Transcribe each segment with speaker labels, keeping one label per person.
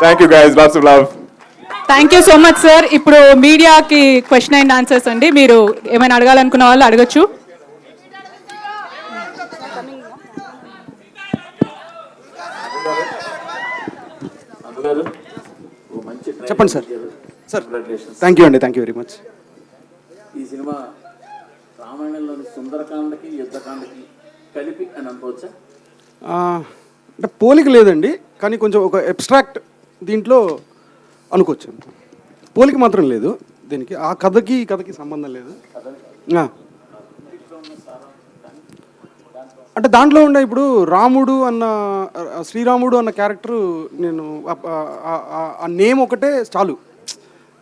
Speaker 1: Thank you guys, lots of love.
Speaker 2: Thank you so much sir. ఇప్పుడు మీడియాకి question and answers అండి. మీరు ఏమైనా అడగాలనుకున్న వాళ్ళు అడగచ్చు.
Speaker 3: చెప్పండి సార్. సార్ థ్యాంక్ యూ అండి, థ్యాంక్ యూ వెరీ మచ్.
Speaker 4: ఈ సినిమా రామాయణంలోని సుందరకాండకి యుద్ధకాండకి కలిపి అని అనుకోవచ్చా?
Speaker 3: అంటే పోలిక లేదండి, కానీ కొంచెం ఒక అబ్స్ట్రాక్ట్ దీంట్లో అనుకోవచ్చు. పోలిక మాత్రం లేదు దీనికి, ఆ కథకి ఈ కథకి సంబంధం లేదు. అంటే దాంట్లో ఉండే ఇప్పుడు రాముడు అన్న శ్రీరాముడు అన్న క్యారెక్టరు నేను ఆ నేమ్ ఒకటే చాలు,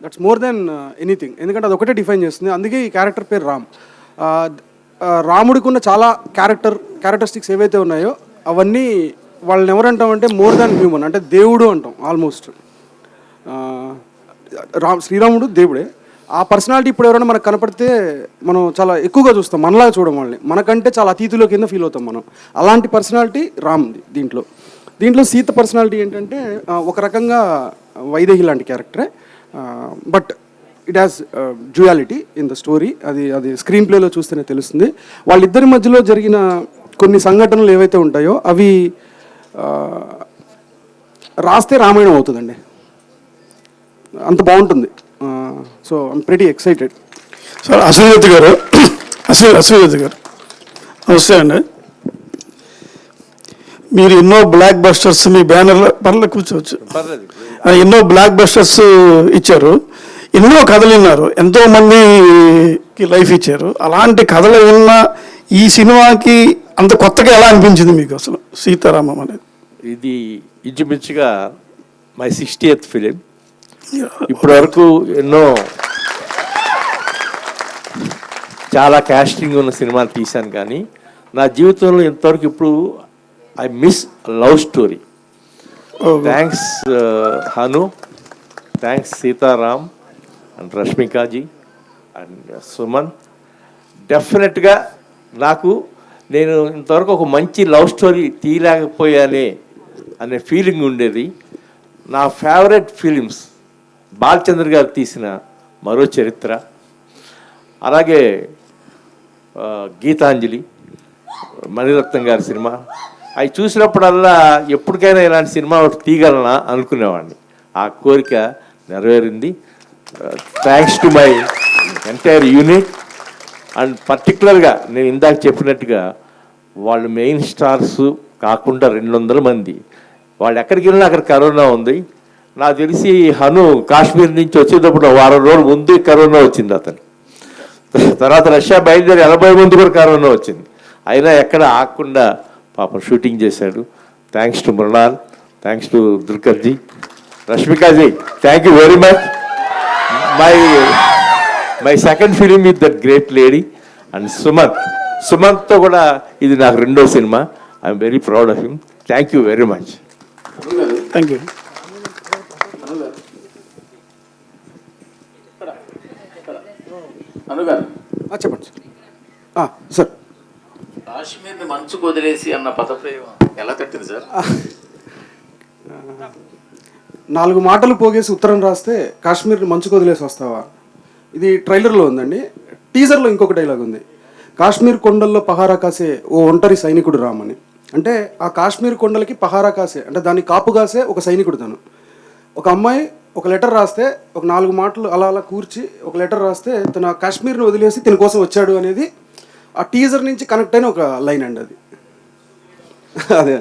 Speaker 3: దట్స్ మోర్ దెన్ ఎనీథింగ్. ఎందుకంటే అది ఒకటే డిఫైన్ చేస్తుంది, అందుకే ఈ క్యారెక్టర్ పేరు రామ్. రాముడికి ఉన్న చాలా క్యారెక్టరిస్టిక్స్ ఏవైతే ఉన్నాయో అవన్నీ వాళ్ళని ఎవరంటామంటే మోర్ దాన్ హ్యూమన్, అంటే దేవుడు అంటాం ఆల్మోస్ట్. శ్రీరాముడు దేవుడే. ఆ పర్సనాలిటీ ఇప్పుడు ఎవరైనా మనకు కనపడితే మనం చాలా ఎక్కువగా చూస్తాం, మనలాగా చూడం వాళ్ళని, మనకంటే చాలా అతీతులో కింద ఫీల్ అవుతాం మనం. అలాంటి పర్సనాలిటీ రామ్ది దీంట్లో సీత పర్సనాలిటీ ఏంటంటే ఒక రకంగా వైదేహి లాంటి క్యారెక్టరే, but it has duality in the story. అది స్క్రీన్ ప్లేలో చూస్తేనే తెలుస్తుంది. వాళ్ళిద్దరి మధ్యలో జరిగిన కొన్ని సంఘటనలు ఏవైతే ఉంటాయో అవి రాస్తే రామాయణం అవుతుందండి, అంత బాగుంటుంది. So I'm pretty excited.
Speaker 5: Sir Ashwathi గారు నమస్తే అండి. మీరు ఎన్నో బ్లాక్ బస్టర్స్ మీ బ్యానర్లో పర్లేదు కూర్చోవచ్చు, ఎన్నో బ్లాక్ బస్టర్స్ ఇచ్చారు, ఎన్నో కథలు విన్నారు, ఎంతో మందికి లైఫ్ ఇచ్చారు. అలాంటి కథలు విన్న ఈ సినిమాకి అంత కొత్తగా ఎలా అనిపించింది మీకు అసలు సీతారామం అనేది?
Speaker 6: ఇది ఇంచుమించుగా మై 60th ఫిలిం. ఇప్పటి వరకు ఎన్నో చాలా కాస్టింగ్ ఉన్న సినిమాలు తీశాను, కానీ నా జీవితంలో ఇంతవరకు ఇప్పుడు I miss love story. Thanks Hanu, thanks Sitaram and రష్మికాజీ అండ్ సుమన్. డెఫినెట్గా నేను ఇంతవరకు ఒక మంచి లవ్ స్టోరీ తీయలేకపోయానే అనే ఫీలింగ్ ఉండేది. నా ఫేవరెట్ ఫిలిమ్స్ బాలచంద్ర గారు తీసిన మరో చరిత్ర, అలాగే గీతాంజలి మణిరత్నం గారి సినిమా. అవి చూసినప్పుడల్లా ఎప్పటికైనా ఇలాంటి సినిమా ఒకటి తీయగలనా అనుకునేవాడిని. ఆ కోరిక నెరవేరింది. Thanks to my entire unit and పర్టికులర్గా నేను ఇందాక చెప్పినట్టుగా వాళ్ళు మెయిన్ స్టార్స్ కాకుండా 200 మంది. వాళ్ళు ఎక్కడికి వెళ్ళినా అక్కడ కరోనా ఉంది. నాకు తెలిసి హను కాశ్మీర్ నుంచి వచ్చేటప్పుడు వారం రోజుల ముందు కరోనా వచ్చింది అతను. తర్వాత రష్యా బయలుదేరి 80 మంది కూడా కరోనా వచ్చింది. అయినా ఎక్కడ ఆగకుండా పాపం షూటింగ్ చేశాడు. Thanks to Mrunal, thanks to దుల్కర్జీ, రష్మికాజీ, thank you very much. My second film with that great lady and సుమంత్తో కూడా ఇది నాకు 2వ సినిమా. I'm very proud of him. Thank you very much.
Speaker 5: Thank you.
Speaker 3: చెప్పండి సార్.
Speaker 4: కాశ్మీర్ని మంచుకు వదిలేసి అన్న పదప్రయోగం ఎలా తట్టింది సార్?
Speaker 3: 4 మాటలు పోగేసి ఉత్తరం రాస్తే కాశ్మీర్ని మంచుకు వదిలేసి వస్తావా. ఇది ట్రైలర్లో ఉందండి. టీజర్లో ఇంకొక డైలాగ్ ఉంది, కాశ్మీర్ కొండల్లో పహారా కాసే ఓ ఒంటరి సైనికుడు రామని. అంటే ఆ కాశ్మీర్ కొండలకి పహారా కాసే, అంటే దాన్ని కాపు కాసే ఒక సైనికుడు తను. ఒక అమ్మాయి ఒక లెటర్ రాస్తే, ఒక 4 మాటలు అలా అలా కూర్చి ఒక లెటర్ రాస్తే తన కాశ్మీర్ని వదిలేసి తన కోసం వచ్చాడు అనేది ఆ టీజర్ నుంచి కనెక్ట్ అయిన ఒక లైన్ అండి అది. అదే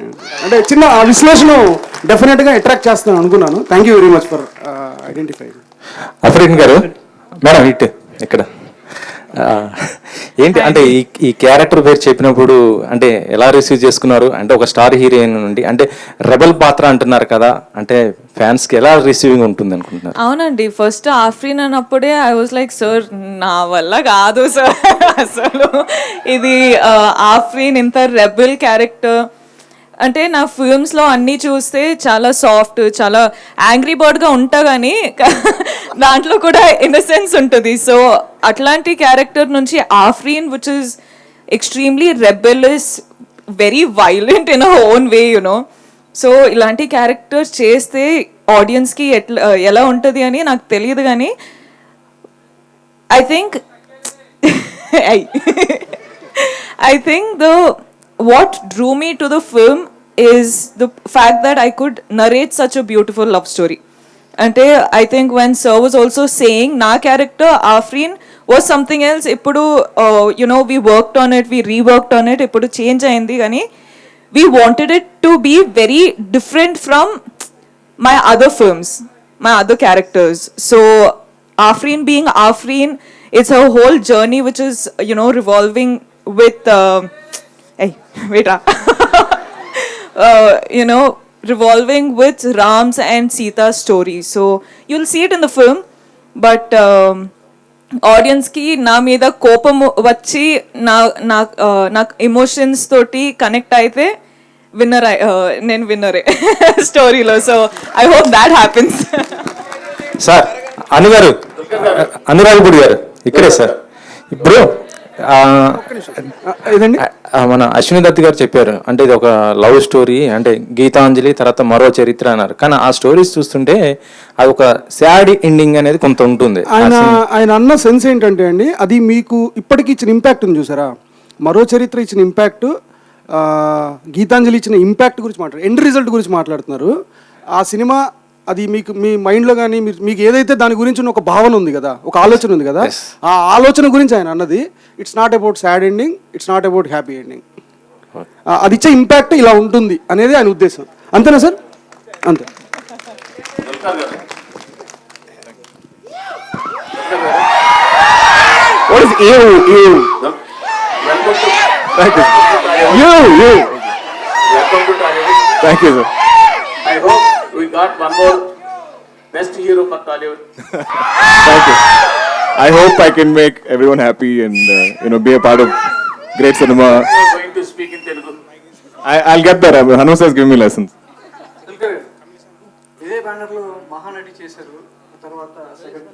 Speaker 3: అంటే చిన్న విశ్లేషణ డెఫినెట్గా అట్రాక్ట్ చేస్తాను అనుకున్నాను. Thank you very much for identify.
Speaker 7: Afreen గారు, మేడం ఇట్ ఇక్కడ ఏంటి అంటే ఈ క్యారెక్టర్ పేరు చెప్పినప్పుడు అంటే ఎలా రిసీవ్ చేసుకున్నారు? అంటే ఒక స్టార్ హీరోయిన్ నుండి అంటే రెబల్ పాత్ర అంటున్నారు కదా, అంటే ఫ్యాన్స్ కి ఎలా రిసీవింగ్ ఉంటుంది అనుకుంటున్నారు?
Speaker 8: అవునండి, ఫస్ట్ ఆఫ్రీన్ అన్నప్పుడే ఐ వాజ్ లైక్ సార్ నా వల్ల కాదు సార్ అసలు ఇది ఆఫ్రీన్ ఇంత రెబల్ క్యారెక్టర్ అంటే నా ఫిల్మ్స్లో అన్నీ చూస్తే చాలా సాఫ్ట్, చాలా యాంగ్రీ బర్డ్గా ఉంటా, కానీ దాంట్లో కూడా ఇన్నసెన్స్ ఉంటుంది. సో అట్లాంటి క్యారెక్టర్ నుంచి Afreen which is extremely rebellious, very violent in a own way you know. So ఇలాంటి క్యారెక్టర్స్ చేస్తే ఆడియన్స్కి ఎలా ఉంటుంది అని నాకు తెలియదు కానీ I think I think what drew me to the film is the fact that I could narrate such a beautiful love story. And I think when Sir was also saying na character Afreen was something else. Ippudu we worked on it, we reworked on it. Ippudu change ayindi gani we wanted it to be very different from my other films, my other characters. So Afreen being Afreen, it's a whole journey which is, revolving with, revolving with Ram's and Sita's story. So you'll see it in the film, but audience ki na meeda kopam vachi na emotions toti connect aithe winner nen winner story lo. So I hope that happens.
Speaker 7: Sir Anuragapudi గారు ఇక్కడే sir. ఇప్పుడు
Speaker 3: ఇదండి
Speaker 7: మన అశ్విని దత్ గారు చెప్పారు అంటే ఇది ఒక లవ్ స్టోరీ, అంటే గీతాంజలి తర్వాత మరో చరిత్ర అన్నారు. కానీ ఆ స్టోరీస్ చూస్తుంటే అది ఒక సాడ్ ఎండింగ్ అనేది కొంత ఉంటుంది.
Speaker 3: ఆయన అన్న సెన్స్ ఏంటంటే అండి, అది మీకు ఇప్పటికి ఇచ్చిన ఇంపాక్ట్ ఉంది చూసారా, మరో చరిత్ర ఇచ్చిన ఇంపాక్ట్, గీతాంజలి ఇచ్చిన ఇంపాక్ట్ గురించి మాట్లాడు, ఎండ్ రిజల్ట్ గురించి మాట్లాడుతున్నారు. ఆ సినిమా అది మీకు మీ మైండ్లో కానీ మీకు ఏదైతే దాని గురించి ఒక భావన ఉంది కదా, ఒక ఆలోచన ఉంది కదా, ఆ ఆలోచన గురించి ఆయన అన్నది it's not about sad ending, it's not about happy ending. అది ఇచ్చే ఇంపాక్ట్ ఇలా ఉంటుంది అనేది ఆయన ఉద్దేశం. అంతేనా సార్? అంతే. What is you?
Speaker 4: Welcome to
Speaker 3: Thank you. You.
Speaker 4: Welcome to Tollywood.
Speaker 3: Thank you, sir.
Speaker 4: I hope we got one more best hero for Tollywood.
Speaker 1: Thank you. I hope I can make everyone happy and be a part of great cinema.
Speaker 4: You are going to speak in Telugu.
Speaker 1: I'll get there. Hanush has given me lessons.
Speaker 9: ఇదే బ్యానర్లో మహానటి చేశారు, తర్వాత second.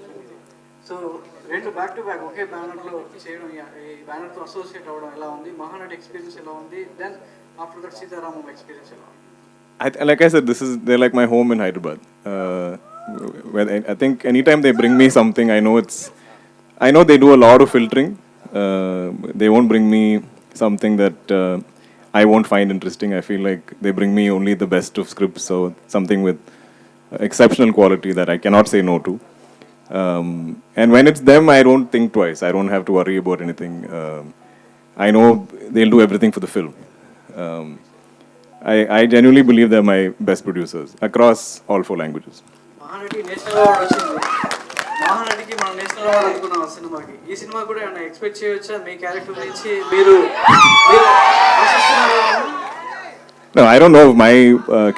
Speaker 9: So రెండు back to back ఒకే బ్యానర్లో చేయడం, ఈ బ్యానర్తో associate అవ్వడం ఎలా ఉంది, మహానటి ఎక్స్పీరియన్స్ ఎలా ఉంది, then after that Sitaramam experience ఎలా ఉంది?
Speaker 1: Like I said, they're like my home in Hyderabad. Where I think anytime they bring me something, I know they do a lot of filtering. They won't bring me something that I won't find interesting. I feel like they bring me only the best of scripts, so something with exceptional quality that I cannot say no to. And when it's them, I don't think twice. I don't have to worry about anything. I know they'll do everything for the film. I genuinely believe they're my best producers across all 4 languages.
Speaker 9: Mahanati national award వచ్చింది. మహానటికి మనం national award అనుకున్నాం ఆ సినిమాకి. ఈ cinema కూడా ఏమైనా expect చేయవచ్చా మీ character నుంచి? మీరు ఆశిస్తున్నారా?
Speaker 1: No, I don't know if my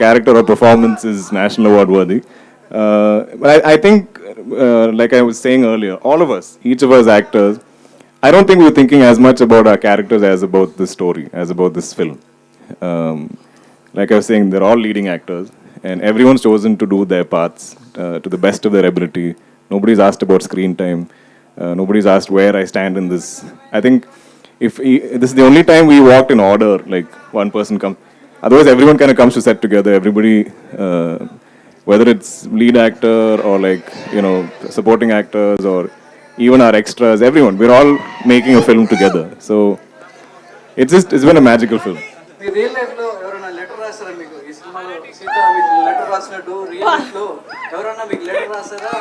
Speaker 1: character or performance is national award worthy. But I think, like I was saying earlier, all of us, each of us actors, I don't think we were thinking as much about our characters as about the story, as about this film. Like I was saying, they're all leading actors, and everyone's chosen to do their parts to the best of their ability. Nobody's asked about screen time. Nobody's asked where I stand in this. I think this is the only time we walked in order, like one person comes. Otherwise, everyone kind of comes to set together. Everybody, whether it's lead actor or supporting actors or even our extras, everyone, we're all making a film together. So it's been a magical film.
Speaker 9: Me real లైఫ్లో ఎవరైనా letter రాస్తారా మీకు? ఈ సినిమాలో సీత మీకు letter రాసినట్టు real లైఫ్లో ఎవరైనా మీకు లెటర్ రాస్తారా?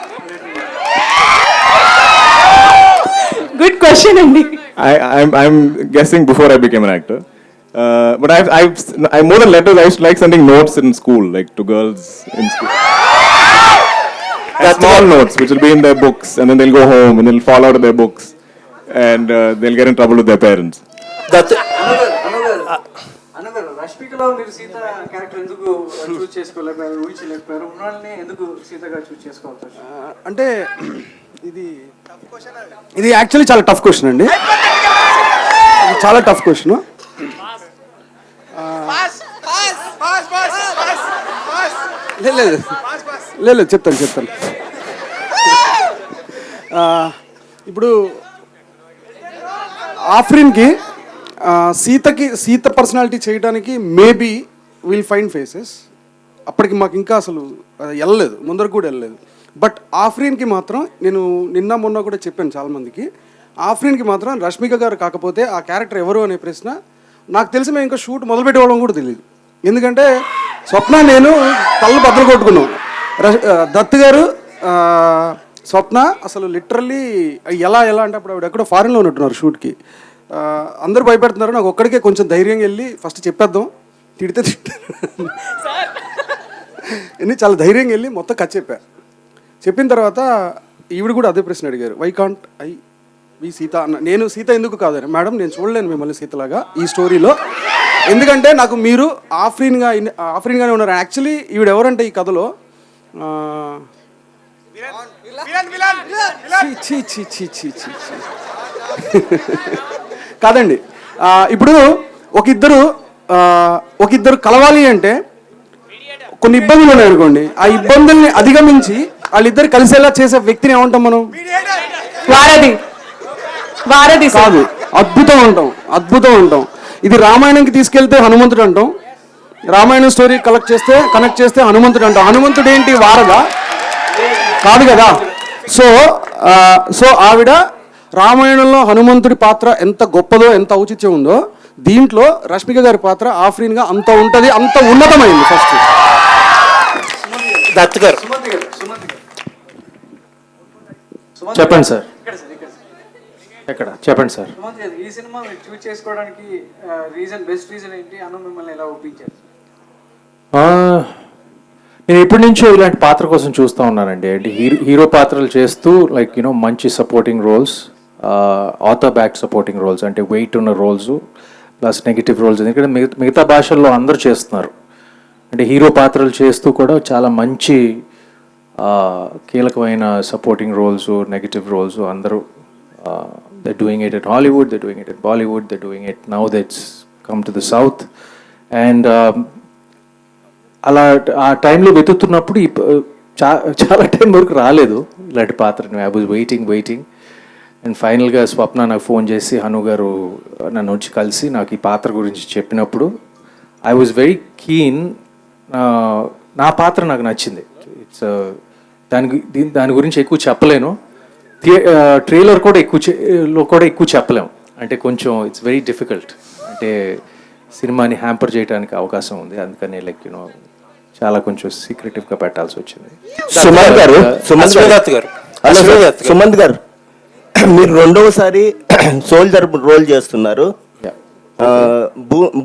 Speaker 2: గుడ్ క్వశ్చన్ అండి.
Speaker 1: I'm guessing before I became an actor. But I more than letters, I used to like sending notes in school, like to girls in school. Small notes, which will be in their books, and then they'll go home and they'll fall out of their books, and they'll get in trouble with their parents.
Speaker 9: అన్నగారు రష్మికలో మీరు Sita character ఎందుకు చూస్ చేసుకోలేకపోయారు, ఊహించలేకపోయారు? మృణాల్ని ఎందుకు సీతగా చూస్ చేసుకోవచ్చు?
Speaker 3: అంటే ఇది actually చాలా tough question అండి. చాలా టఫ్ క్వశ్చన్. లేదు చెప్తాను. ఇప్పుడు ఆఫ్రిన్కి సీత పర్సనాలిటీ చేయడానికి మేబీ విల్ ఫైండ్ ఫేసెస్, అప్పటికి మాకు ఇంకా అసలు వెళ్ళలేదు, ముందరకు కూడా వెళ్ళలేదు. బట్ ఆఫ్రీన్కి మాత్రం నేను నిన్న మొన్న కూడా చెప్పాను చాలామందికి, ఆఫ్రీన్కి మాత్రం రష్మిక గారు కాకపోతే ఆ క్యారెక్టర్ ఎవరు అనే ప్రశ్న నాకు తెలిసి మేము ఇంకా షూట్ మొదలుపెట్టేవాళ్ళం కూడా తెలియదు. ఎందుకంటే స్వప్న నేను కళ్ళు బద్దలు కొట్టుకున్నాం. దత్ గారు స్వప్న అసలు లిటరల్లీ ఎలా అంటే అప్పుడు ఆవిడ ఎక్కడో ఫారిన్లో ఉన్నట్టున్నారు షూట్కి. అందరూ భయపెడుతున్నారు, నాకు ఒక్కడికే కొంచెం ధైర్యంగా వెళ్ళి ఫస్ట్ చెప్పేద్దాం, తిడితే చాలా ధైర్యంగా వెళ్ళి మొత్తం కథ చెప్పిన తర్వాత ఈవిడ కూడా అదే ప్రశ్న అడిగారు, why can't I be Sita అన్న. నేను సీత ఎందుకు కాదని, మేడం నేను చూడలేను మిమ్మల్ని సీతలాగా ఈ స్టోరీలో, ఎందుకంటే నాకు మీరు ఆఫ్రీన్గానే ఉన్నారు. యాక్చువల్లీ ఈవిడ ఎవరంటే ఈ కథలో కాదండి, ఇప్పుడు ఒక ఇద్దరు కలవాలి అంటే కొన్ని ఇబ్బందులు ఉన్నాయి అనుకోండి, ఆ ఇబ్బందుల్ని అధిగమించి వాళ్ళిద్దరు కలిసేలా చేసే వ్యక్తిని ఏమంటాం మనం?
Speaker 2: వారధి
Speaker 3: కాదు, అద్భుతం అంటాం. ఇది రామాయణంకి తీసుకెళ్తే హనుమంతుడు అంటాం, రామాయణం స్టోరీ కనెక్ట్ చేస్తే హనుమంతుడు అంటాం. హనుమంతుడు ఏంటి, వారదా? కాదు కదా. సో ఆవిడ రామాయణంలో హనుమంతుడి పాత్ర ఎంత గొప్పదో, ఎంత ఔచిత్యం ఉందో, దీంట్లో రష్మిక గారి పాత్ర ఆఫ్రీన్గా అంత ఉంటుంది, అంత ఉన్నతమైంది. ఫస్ట్
Speaker 7: దత్ గారు చెప్పండి సార్. ఎక్కడ చెప్పండి సార్.
Speaker 9: సుమంత్ గారు, ఈ సినిమా చూస్ చేసుకోవడానికి బెస్ట్ రీజన్ ఏంటి? అన్న మిమ్మల్ని ఎలా ఒప్పించారు?
Speaker 10: నేను ఎప్పటి నుంచో ఇలాంటి పాత్ర కోసం చూస్తూ ఉన్నానండి. అంటే హీరో పాత్రలు చేస్తూ లైక్ మంచి supporting roles, other back supporting roles, అంటే వెయిట్ ఉన్న రోల్స్ ప్లస్ నెగిటివ్ రోల్స్. ఎందుకంటే మిగతా భాషల్లో అందరూ చేస్తున్నారు. అంటే హీరో పాత్రలు చేస్తూ కూడా చాలా మంచి కీలకమైన సపోర్టింగ్ రోల్స్, నెగిటివ్ రోల్స్ అందరూ they're doing it at Hollywood, they're doing it at Bollywood, they're doing it now that's come to the South. And అలా ఆ టైంలో వెతుకుతున్నప్పుడు చాలా టైం వరకు రాలేదు ఇలాంటి పాత్రని. ఐ వాజ్ వెయిటింగ్ అండ్ ఫైనల్గా స్వప్న నాకు ఫోన్ చేసి హను గారు నన్ను వచ్చి కలిసి నాకు ఈ పాత్ర గురించి చెప్పినప్పుడు ఐ వాజ్ వెరీ కీన్. నా పాత్ర నాకు నచ్చింది. ఇట్స్ దాని గురించి ఎక్కువ చెప్పలేను. ట్రైలర్ కూడా ఎక్కువ చెప్పలేము. అంటే కొంచెం ఇట్స్ వెరీ డిఫికల్ట్. అంటే సినిమాని హ్యాంపర్ చేయడానికి అవకాశం ఉంది. అందుకని చాలా కొంచెం సీక్రెటివ్గా పెట్టాల్సి వచ్చింది.
Speaker 11: సుమంత్ గారు మీరు రెండవసారి సోల్జర్ రోల్ చేస్తున్నారు.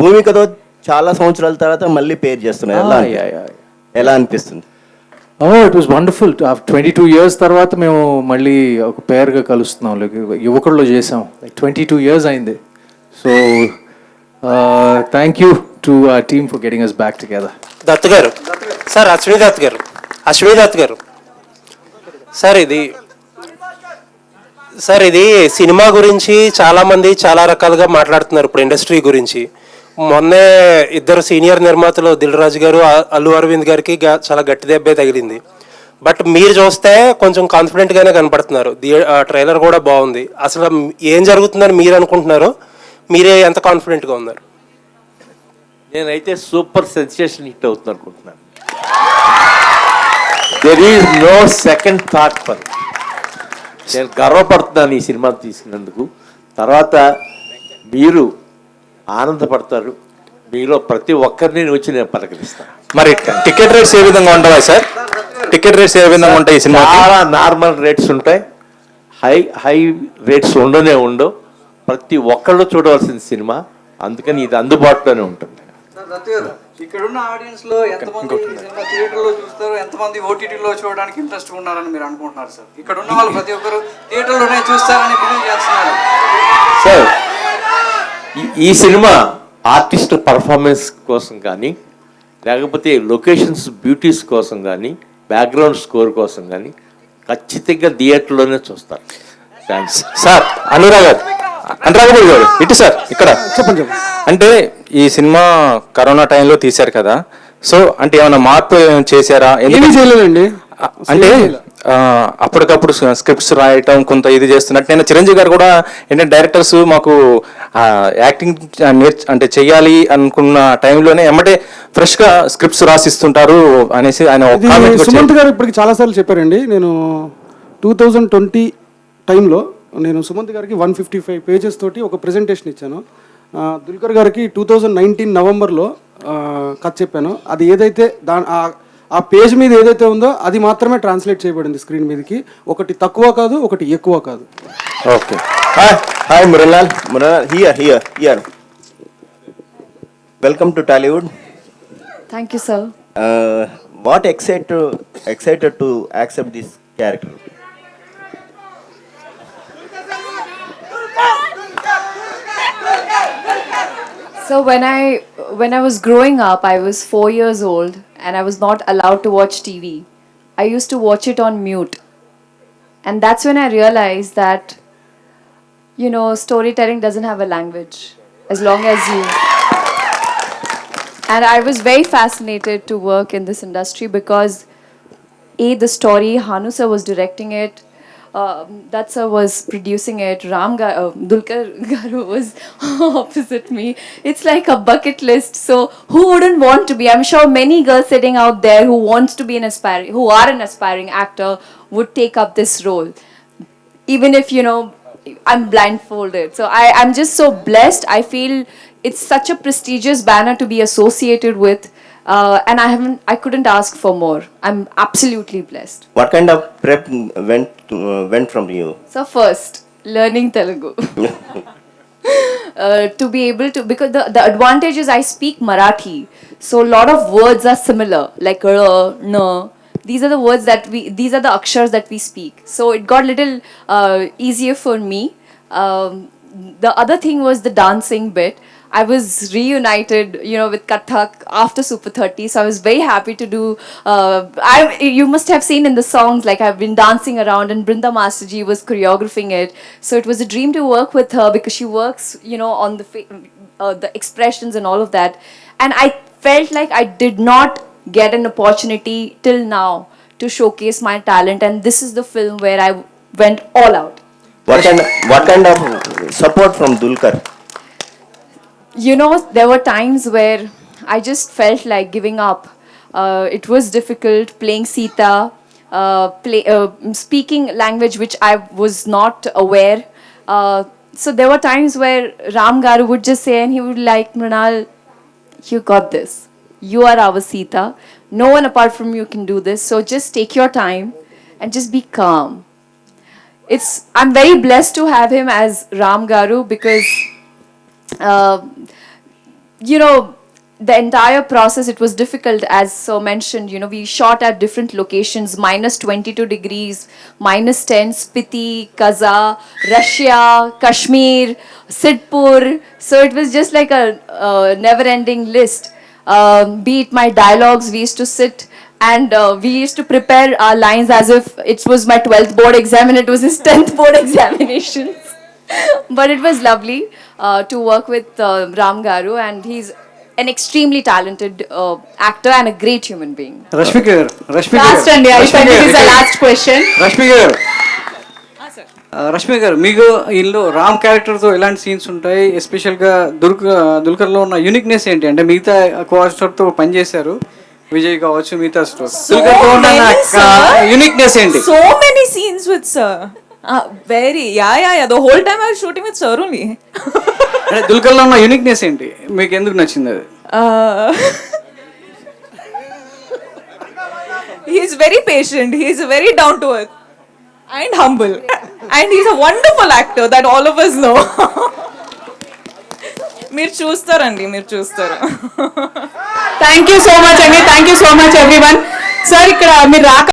Speaker 11: భూమికతో చాలా సంవత్సరాల తర్వాత మళ్ళీ పేరు చేస్తున్నారు. ఎలా అనిపిస్తుంది?
Speaker 10: It was wonderful. 22 years తర్వాత మేము మళ్ళీ ఒక పేరుగా కలుస్తున్నాం. యువకుల్లో చేసాం. 22 years అయింది. So thank you to our team for getting us back together.
Speaker 7: Dutt గారు సార్, అశ్విని దత్ గారు సార్, ఇది సినిమా గురించి చాలామంది చాలా రకాలుగా మాట్లాడుతున్నారు ఇప్పుడు ఇండస్ట్రీ గురించి. మొన్నే ఇద్దరు సీనియర్ నిర్మాతలు దిల్ రాజు గారు, అల్లు అరవింద్ గారికి చాలా గట్టి దెబ్బే తగిలింది. బట్ మీరు చూస్తే కొంచెం కాన్ఫిడెంట్గానే కనపడుతున్నారు. ట్రైలర్ కూడా బాగుంది. అసలు ఏం జరుగుతుందని మీరు అనుకుంటున్నారు? మీరే ఎంత కాన్ఫిడెంట్గా ఉన్నారు?
Speaker 6: నేనైతే సూపర్ సెన్సేషన్ హిట్ అవుతుంది అనుకుంటున్నాను. There is no second thought for. నేను గర్వపడుతున్నాను ఈ సినిమా తీసినందుకు. తర్వాత మీరు ఆనందపడతారు. మీలో ప్రతి ఒక్కరిని వచ్చి నేను పలకరిస్తాను.
Speaker 7: మరి టికెట్ రేట్స్ ఏ విధంగా ఉంటాయి సార్? టికెట్ రేట్స్ ఏ విధంగా ఉంటాయి? ఈ సినిమా
Speaker 6: చాలా నార్మల్ రేట్స్ ఉంటాయి. హై రేట్స్ ఉండవు. ప్రతి ఒక్కళ్ళు చూడవలసిన సినిమా. అందుకని ఇది అందుబాటులోనే ఉంటుంది.
Speaker 9: ఇక్కడున్న ఆడియన్స్ లో ఎంతమంది సినిమా థియేటర్ లో చూస్తారు, ఎంతమంది ఓటీటీలో చూడడానికి ఇంట్రెస్ట్ ఉన్నారని మీరు అనుకుంటున్నారు సార్? ఇక్కడ ఉన్న వాళ్ళు ప్రతి ఒక్కరు థియేటర్ లోనే చూస్తారని బిలీవ్ చేస్తున్నారు
Speaker 6: సార్. ఈ సినిమా ఆర్టిస్ట్ పర్ఫార్మెన్స్ కోసం కానీ, లేకపోతే లొకేషన్స్ బ్యూటీస్ కోసం కానీ, బ్యాక్గ్రౌండ్ స్కోర్ కోసం కానీ ఖచ్చితంగా థియేటర్లోనే చూస్తారు. Thanks
Speaker 7: sir. అనురాగ్ గారు ఇటు సార్, ఇక్కడ
Speaker 3: చెప్పండి.
Speaker 7: అంటే ఈ సినిమా కరోనా టైంలో తీశారు కదా, సో అంటే ఏమైనా మార్పు చేశారా?
Speaker 3: ఏమీ చేయలేదండి.
Speaker 7: అంటే
Speaker 10: అప్పటికప్పుడు స్క్రిప్ట్స్ రాయటం కొంత ఇది చేస్తున్నట్టు. నేను చిరంజీవి గారు కూడా ఏంటంటే డైరెక్టర్స్ మాకు యాక్టింగ్ అంటే చెయ్యాలి అనుకున్న టైంలోనే ఎమ్మటే ఫ్రెష్గా స్క్రిప్ట్స్ రాసిస్తుంటారు అనేసి ఆయన ఒక comment కూడా
Speaker 3: సుమంత్ గారు ఇప్పటికి చాలాసార్లు చెప్పారండి. నేను 2020 టైంలో నేను సుమంత్ గారికి 155 పేజెస్ తోటి ఒక ప్రెజెంటేషన్ ఇచ్చాను. దుల్కర్ గారికి 2019 నవంబర్లో కథ చెప్పాను. అది ఏదైతే ఆ పేజ్ మీద ఏదైతే ఉందో అది మాత్రమే ట్రాన్స్లేట్ చేయబడింది స్క్రీన్ మీదకి. ఒకటి తక్కువ కాదు, ఒకటి ఎక్కువ కాదు.
Speaker 11: Okay. Hi Muralilal. Here welcome to Tollywood.
Speaker 8: Thank you sir.
Speaker 11: What excited to accept this character?
Speaker 8: So when I was growing up, I was 4 years old and I was not allowed to watch TV. I used to watch it on mute. And that's when I realized that, you know, storytelling doesn't have a language as long as you. And I was very fascinated to work in this industry because the story, Hanu sir was directing it, That sir was producing it, Dulquer Garu was opposite me. It's like a bucket list. So who wouldn't want to be? I'm sure many girls sitting out there who wants to be who are an aspiring actor would take up this role. Even if, you know, I'm blindfolded. So I'm just so blessed. I feel it's such a prestigious banner to be associated with. And I couldn't ask for more. I'm absolutely blessed.
Speaker 11: What kind of prep went from you?
Speaker 8: So first, learning Telugu. To be able to, because the advantage is I speak Marathi. So a lot of words are similar, like na. These are the words these are the akshars that we speak. So it got little easier for me. The other thing was the dancing bit. I was reunited, you know, with Kathak after Super 30, so I was very happy to do. You must have seen in the songs, like I've been dancing around, and Brinda Masterji was choreographing it. So it was a dream to work with her because she works, you know, on the expressions and all of that. And I felt like I did not get an opportunity till now to showcase my talent, and this is the film where I went all out.
Speaker 11: What kind of support from Dulquer?
Speaker 8: You know, there were times where I just felt like giving up. It was difficult playing Sita, speaking language which I was not aware. So there were times where Ram Garu would just say, and he would like, Mrinal, you got this. You are our Sita. No one apart from you can do this. So just take your time and just be calm. I'm very blessed to have him as Ram Garu because you know, the entire process, it was difficult, as Sir mentioned. You know, we shot at different locations, minus 22 degrees, minus 10, Spiti, Kaza, Russia, Kashmir, Sidpur. So it was just like a never-ending list. Be it my dialogues, we used to sit and we used to prepare our lines as if it was my 12th board exam and it was his 10th board examinations. But it was lovely to work with Ram Garu, and he's an extremely talented actor and a great human being.
Speaker 9: Rashmi garu.
Speaker 2: Last and I think this is the last question.
Speaker 9: Rashmi garu. Rashmi గారు, మీకు ఇందులో రామ్ క్యారెక్టర్తో ఎలాంటి scenes ఉంటాయి? ఎస్పెషల్గా దుల్కర్లో ఉన్న uniqueness ఏంటి? అంటే మిగతా కోస్టర్తో పనిచేశారు, విజయ్ కావచ్చు, మిగతా దుల్కర్తో ఉన్న యూనిక్నెస్ ఏంటి?
Speaker 8: So many scenes with sir. Very, yeah. The whole time I was shooting with sir only.
Speaker 9: అంటే దుల్కర్లో ఉన్న యూనిక్నెస్ ఏంటి? మీకు ఎందుకు నచ్చింది అది?
Speaker 8: He's very patient. He's very down to earth and humble, and he's a wonderful actor that all of us know. మీరు చూస్తారు.
Speaker 2: Thank you so much అండి. Thank you so much everyone. Sir, ఇక్కడ మీరు రాక